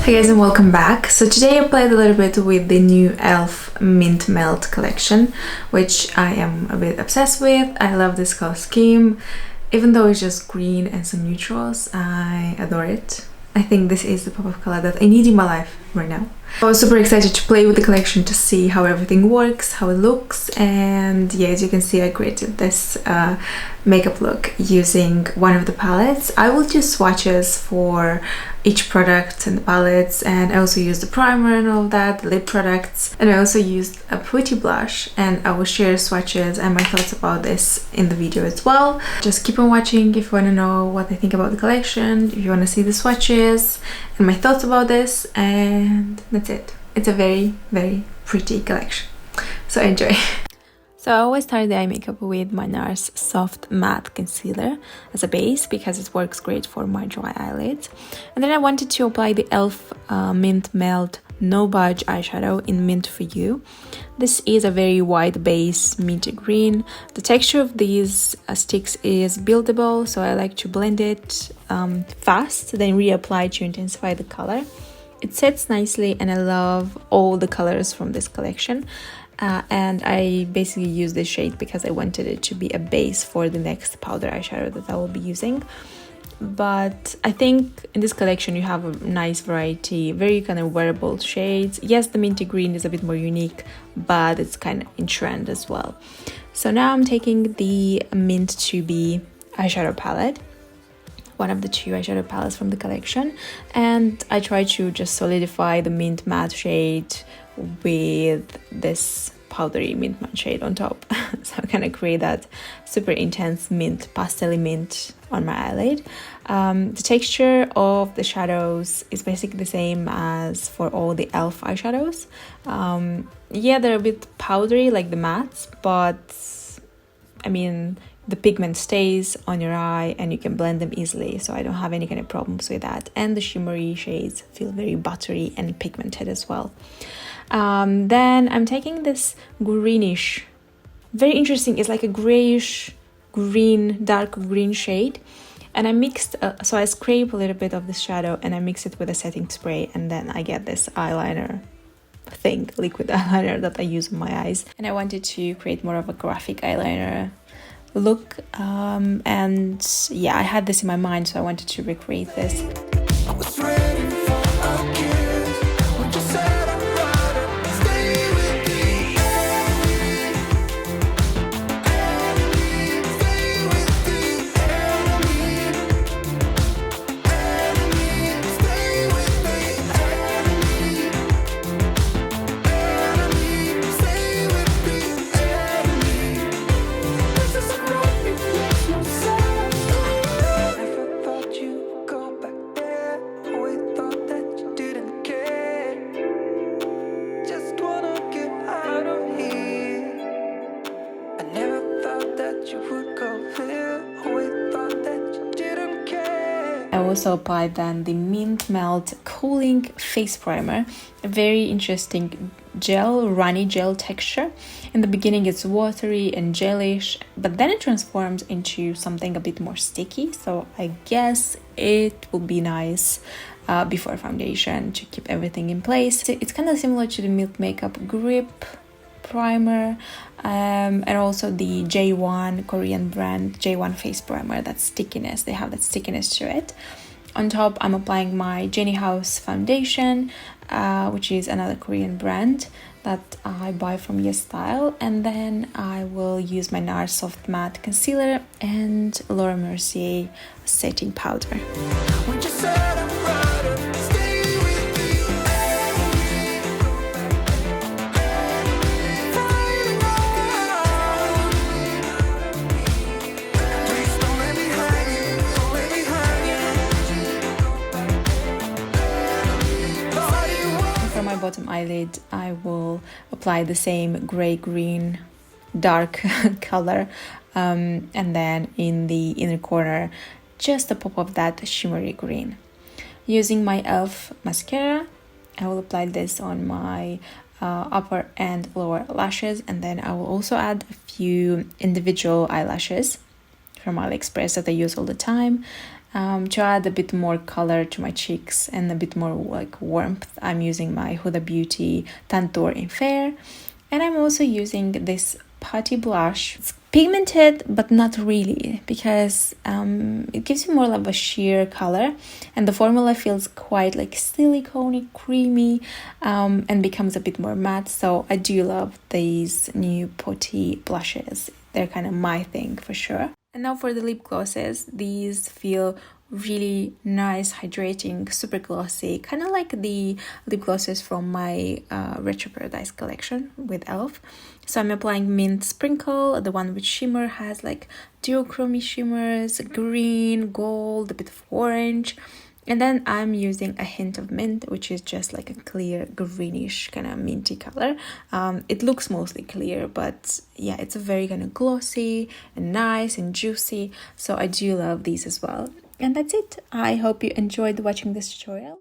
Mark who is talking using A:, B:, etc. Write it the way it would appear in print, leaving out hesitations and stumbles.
A: Hey guys, and welcome back. So today I played a little bit with the new e.l.f. Mint Melt collection, which I am a bit obsessed with. I love this color scheme. Even though it's just green and some neutrals, I adore it. I think this is the pop of color that I need in my life right now. I was super excited to play with the collection to see how everything works, how it looks, and yeah, as you can see, I created this makeup look using one of the palettes. I will use swatches for each product and the palettes, and I also used the primer and all that, the lip products, and I also used a Putty blush, and I will share swatches and my thoughts about this in the video as well. Just keep on watching if you want to know what I think about the collection, if you want to see the swatches and my thoughts about this, and that's it. It's a very, very pretty collection, so enjoy. So I always start the eye makeup with my Nars Soft Matte Concealer as a base because it works great for my dry eyelids. And then I wanted to apply the e.l.f. Mint Melt No Budge eyeshadow in Mint For You. This is a very white base, minty green. The texture of these sticks is buildable, so I like to blend it fast, then reapply to intensify the color. It sets nicely, and I love all the colors from this collection. And I basically use this shade because I wanted it to be a base for the next powder eyeshadow that I will be using. But I think in this collection you have a nice variety, very kind of wearable shades. Yes, the minty green is a bit more unique, but it's kind of in trend as well. So now I'm taking the Mint 2B eyeshadow palette, one of the two eyeshadow palettes from the collection, and I try to just solidify the mint matte shade with this powdery mint matte shade on top. So I kind of create that super intense mint, pastel mint on my eyelid. The texture of the shadows is basically the same as for all the e.l.f. eyeshadows. Yeah, they're a bit powdery like the mattes, but I mean, the pigment stays on your eye and you can blend them easily, so I don't have any kind of problems with that. And the shimmery shades feel very buttery and pigmented as well. Then I'm taking this greenish, very interesting, it's like a grayish green, dark green shade, and I mixed, so I scrape a little bit of the shadow and I mix it with a setting spray, and then I get this eyeliner thing, liquid eyeliner that I use on my eyes. And I wanted to create more of a graphic eyeliner look, and yeah, I had this in my mind, so I wanted to recreate this. I was ready for our kiss when you said I'd rather stay with the enemy, stay with the enemy, stay with the enemy, stay with the enemy. This is a never thought you'd go back there. Always thought that you didn't care. Just wanna get out of here. I never thought that you would go there. Always thought that you didn't care. I also applied then the Mint Melt Cooling Face Primer, a very interesting gel, runny gel texture. In the beginning it's watery and gelish, but then it transforms into something a bit more sticky, so I guess it will be nice before foundation to keep everything in place. It's kind of similar to the Milk Makeup Grip Primer, and also the J1 Korean brand J1 Face Primer, that stickiness, they have that stickiness to it. On top I'm applying my JennyHouse foundation, which is another Korean brand that I buy from YesStyle, and then I will use my Nars Soft Matte Concealer and Laura Mercier setting powder. Bottom eyelid I will apply the same gray-green dark color, and then in the inner corner just a pop of that shimmery green. Using my e.l.f. mascara, I will apply this on my upper and lower lashes, and then I will also add a few individual eyelashes from AliExpress that I use all the time. To add a bit more color to my cheeks and a bit more like warmth, I'm using my Huda Beauty Tantour in Fair. And I'm also using this Putty Blush. It's pigmented, but not really, because it gives you more of a sheer color, and the formula feels quite like silicone-y, creamy, and becomes a bit more matte. So I do love these new Putty Blushes. They're kind of my thing for sure. And now for the lip glosses. These feel really nice, hydrating, super glossy, kind of like the lip glosses from my Retro Paradise collection with e.l.f. So I'm applying Mint Sprinkle, the one with shimmer, has like duochrome shimmers, green, gold, a bit of orange. And then I'm using a hint of mint, which is just like a clear greenish kind of minty color. It looks mostly clear, but yeah, it's a very kind of glossy and nice and juicy. So I do love these as well. And that's it. I hope you enjoyed watching this tutorial.